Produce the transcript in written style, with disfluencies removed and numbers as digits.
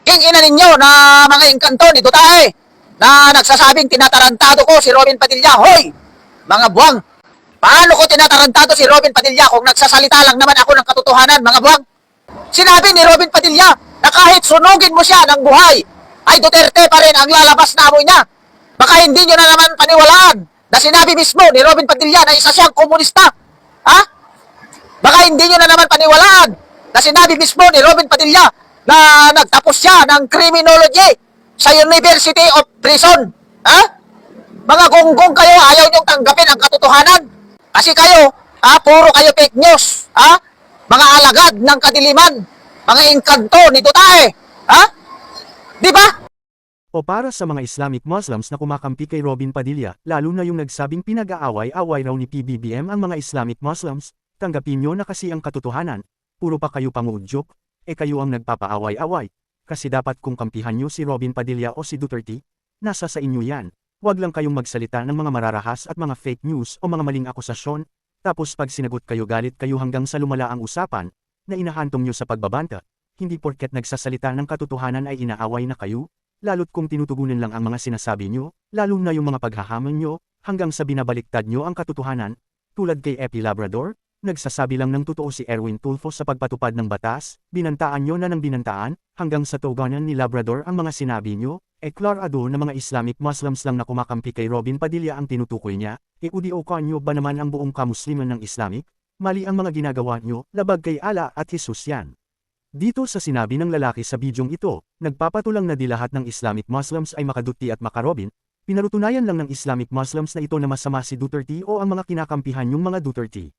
King ina ninyo na mga engkanto ni Duterte na nagsasabing tinatarantado ko si Robin Padilla. Hoy, mga buwang, paano ko tinatarantado si Robin Padilla kung nagsasalita lang naman ako ng katotohanan, mga buwang? Sinabi ni Robin Padilla na kahit sunugin mo siya ng buhay, ay Duterte pa rin ang lalabas na amoy niya. Baka hindi nyo na naman paniwalaan na sinabi mismo ni Robin Padilla na isa siyang komunista. Ha? Baka hindi nyo na naman paniwalaan na sinabi mismo ni Robin Padilla na nagtapos siya ng criminology sa University of Prison. Ha? Mga gonggong kayo, ayaw nyong tanggapin ang katotohanan. Kasi kayo, puro kayo fake news. Ha? Mga alagad ng kadiliman, mga engkanto ni Duterte. Ha? Di ba? O para sa mga Islamic Muslims na kumakampi kay Robin Padilla, lalo na yung nagsabing pinag-aaway-away raw ni PBBM ang mga Islamic Muslims, tanggapin nyo na kasi ang katotohanan, puro pa kayo pangudyok, kayo ang nagpapaaway-away, kasi dapat kung kampihan nyo si Robin Padilla o si Duterte, nasa sa inyo yan. Huwag lang kayong magsalita ng mga mararahas at mga fake news o mga maling akusasyon, tapos pag sinagot kayo galit kayo hanggang sa lumala ang usapan, na inahantong nyo sa pagbabanta, hindi porket nagsasalita ng katotohanan ay inaaway na kayo, lalo't kung tinutugunan lang ang mga sinasabi nyo, lalo na yung mga paghahamon nyo, hanggang sa binabaliktad nyo ang katotohanan, tulad kay Epi Labrador, nagsasabi lang ng totoo si Erwin Tulfo sa pagpatupad ng batas, binantaan nyo na ng binantaan, hanggang sa tuganan ni Labrador ang mga sinabi nyo, klarado na mga Islamic Muslims lang na kumakampi kay Robin Padilla ang tinutukoy niya, udiokan nyo ba naman ang buong kamusliman ng Islamic? Mali ang mga ginagawa nyo, labag kay Allah at Jesus yan. Dito sa sinabi ng lalaki sa bidyong ito, nagpapatulang na di lahat ng Islamic Muslims ay makaduti at makarobin, pinarutunayan lang ng Islamic Muslims na ito na masama si Duterte o ang mga kinakampihan yung mga Duterte.